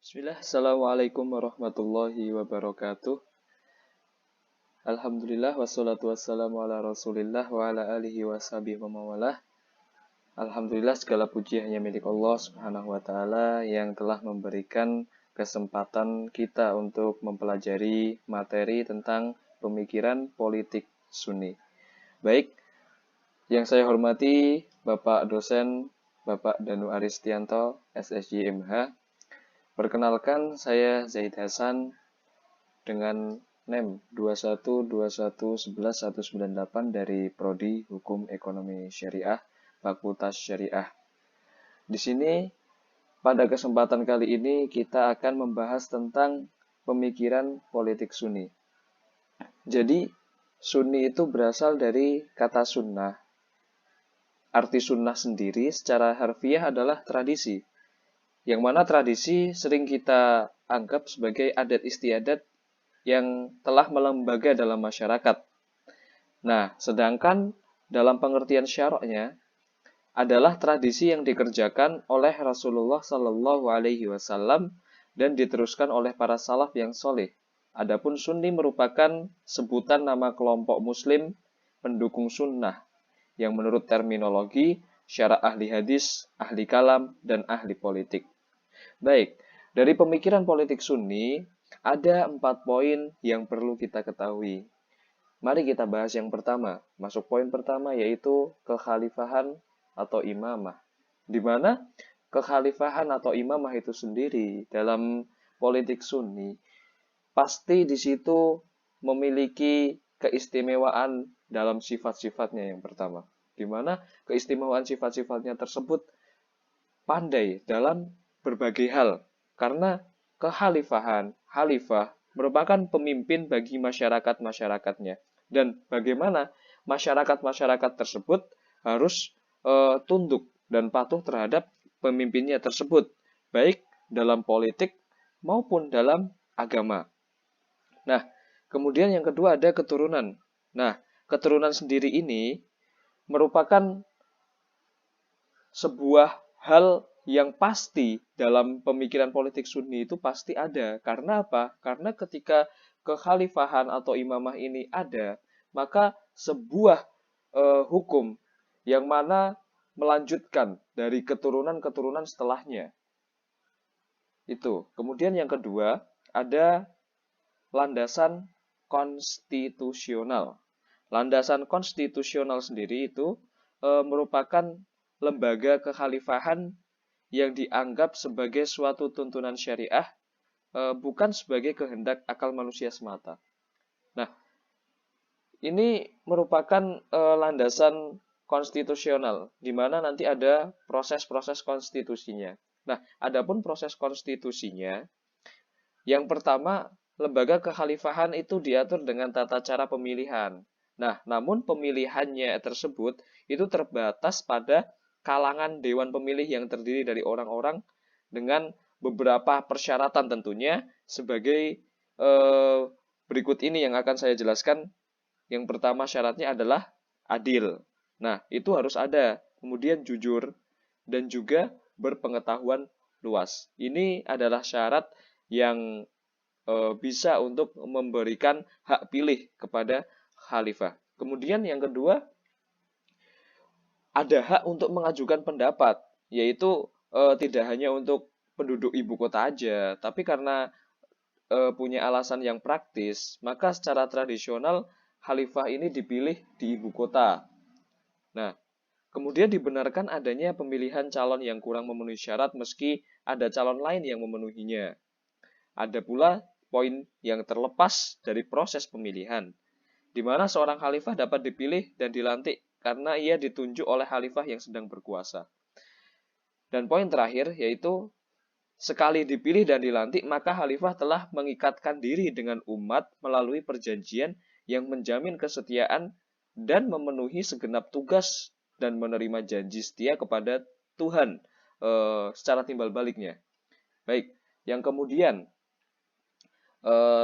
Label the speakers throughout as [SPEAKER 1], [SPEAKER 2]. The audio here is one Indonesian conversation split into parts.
[SPEAKER 1] Bismillah, Assalamualaikum warahmatullahi wabarakatuh. Alhamdulillah, wassalatu wassalamu ala rasulillah wa ala alihi wa sahbihi wa mawalah. Alhamdulillah, segala puji hanya milik Allah subhanahu wa ta'ala yang telah memberikan kesempatan kita untuk mempelajari materi tentang pemikiran politik Sunni. Baik, yang saya hormati Bapak dosen Bapak Danu Aristianto, SSJ MH. Perkenalkan, saya Zaid Hasan dengan NEM 21211198 dari Prodi Hukum Ekonomi Syariah, Fakultas Syariah. Di sini, pada kesempatan kali ini kita akan membahas tentang pemikiran politik Sunni. Jadi, Sunni itu berasal dari kata sunnah. Arti sunnah sendiri secara harfiah adalah tradisi, yang mana tradisi sering kita anggap sebagai adat istiadat yang telah melembaga dalam masyarakat. Nah, sedangkan dalam pengertian syara'nya adalah tradisi yang dikerjakan oleh Rasulullah Shallallahu Alaihi Wasallam dan diteruskan oleh para salaf yang soleh. Adapun Sunni merupakan sebutan nama kelompok Muslim pendukung sunnah yang menurut terminologi syara' ahli hadis, ahli kalam, dan ahli politik. Baik, dari pemikiran politik Sunni ada 4 poin yang perlu kita ketahui. Mari kita bahas yang pertama. Masuk poin pertama yaitu kekhalifahan atau imamah. Di mana kekhalifahan atau imamah itu sendiri dalam politik Sunni pasti di situ memiliki keistimewaan dalam sifat-sifatnya yang pertama. Di mana keistimewaan sifat-sifatnya tersebut pandai dalam berbagai hal. Karena kekhalifahan, khalifah merupakan pemimpin bagi masyarakat-masyarakatnya. Dan bagaimana masyarakat-masyarakat tersebut harus tunduk dan patuh terhadap pemimpinnya tersebut, baik dalam politik maupun dalam agama. Nah, kemudian yang kedua ada keturunan. Nah, keturunan sendiri ini merupakan sebuah hal yang pasti dalam pemikiran politik Sunni itu pasti ada. Karena apa? Karena ketika kekhalifahan atau imamah ini ada, maka sebuah hukum yang mana melanjutkan dari keturunan-keturunan setelahnya. Itu. Kemudian yang kedua, ada landasan konstitusional. Landasan konstitusional sendiri itu merupakan lembaga kekhalifahan yang dianggap sebagai suatu tuntunan syariah, bukan sebagai kehendak akal manusia semata. Nah, ini merupakan landasan konstitusional, di mana nanti ada proses-proses konstitusinya. Nah, adapun proses konstitusinya, yang pertama, lembaga kekhalifahan itu diatur dengan tata cara pemilihan. Nah, namun pemilihannya tersebut itu terbatas pada kalangan dewan pemilih yang terdiri dari orang-orang dengan beberapa persyaratan tentunya sebagai berikut ini yang akan saya jelaskan. Yang pertama syaratnya adalah adil. Nah, itu harus ada. Kemudian jujur dan juga berpengetahuan luas. Ini adalah syarat yang bisa untuk memberikan hak pilih kepada khalifah. Kemudian yang kedua, ada hak untuk mengajukan pendapat, yaitu tidak hanya untuk penduduk ibu kota aja, tapi karena punya alasan yang praktis, maka secara tradisional khalifah ini dipilih di ibu kota. Nah, kemudian dibenarkan adanya pemilihan calon yang kurang memenuhi syarat meski ada calon lain yang memenuhinya. Ada pula poin yang terlepas dari proses pemilihan, di mana seorang khalifah dapat dipilih dan dilantik karena ia ditunjuk oleh khalifah yang sedang berkuasa. Dan poin terakhir yaitu sekali dipilih dan dilantik, maka khalifah telah mengikatkan diri dengan umat melalui perjanjian yang menjamin kesetiaan dan memenuhi segenap tugas dan menerima janji setia kepada Tuhan secara timbal baliknya. Baik, yang kemudian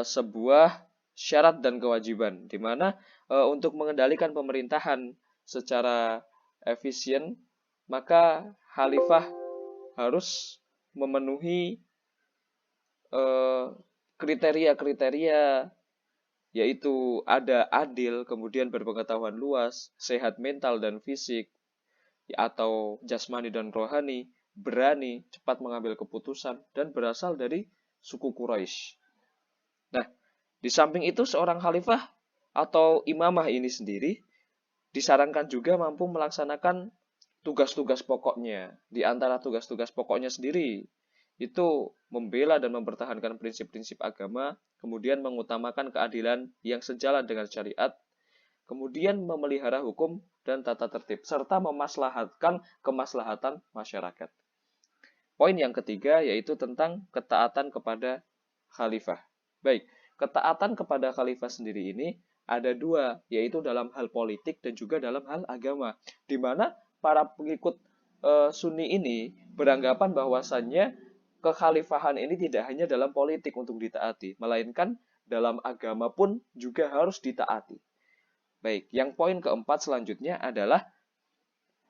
[SPEAKER 1] sebuah syarat dan kewajiban, di mana untuk mengendalikan pemerintahan secara efisien, maka khalifah harus memenuhi eh, kriteria-kriteria, yaitu ada adil, kemudian berpengetahuan luas, sehat mental dan fisik, atau jasmani dan rohani, berani, cepat mengambil keputusan, dan berasal dari suku Quraisy. Nah, di samping itu seorang khalifah atau imamah ini sendiri disarankan juga mampu melaksanakan tugas-tugas pokoknya. Di antara tugas-tugas pokoknya sendiri, itu membela dan mempertahankan prinsip-prinsip agama, kemudian mengutamakan keadilan yang sejalan dengan syariat, kemudian memelihara hukum dan tata tertib, serta memaslahatkan kemaslahatan masyarakat. Poin yang ketiga yaitu tentang ketaatan kepada khalifah. Baik, ketaatan kepada khalifah sendiri ini ada dua, yaitu dalam hal politik dan juga dalam hal agama, di mana para pengikut Sunni ini beranggapan bahwasannya kekhalifahan ini tidak hanya dalam politik untuk ditaati, melainkan dalam agama pun juga harus ditaati. Baik, yang poin keempat selanjutnya adalah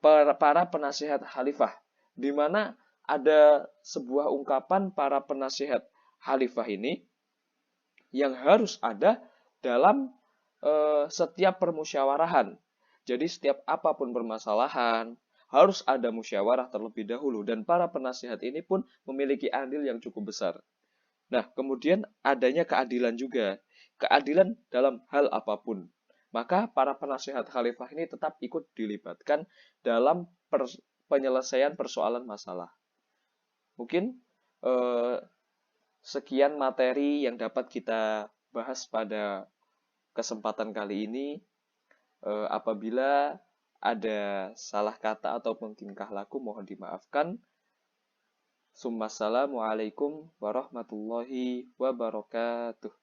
[SPEAKER 1] para penasihat khalifah, di mana ada sebuah ungkapan para penasihat khalifah ini yang harus ada dalam setiap permusyawarahan. Jadi setiap apapun permasalahan, harus ada musyawarah terlebih dahulu, dan para penasihat ini pun memiliki andil yang cukup besar. Nah, kemudian adanya keadilan juga. Keadilan dalam hal apapun. Maka para penasihat khalifah ini tetap ikut dilibatkan dalam penyelesaian persoalan masalah. Mungkin sekian materi yang dapat kita bahas pada kesempatan kali ini. Apabila ada salah kata ataupun tingkah laku mohon dimaafkan. Assalamualaikum warahmatullahi wabarakatuh.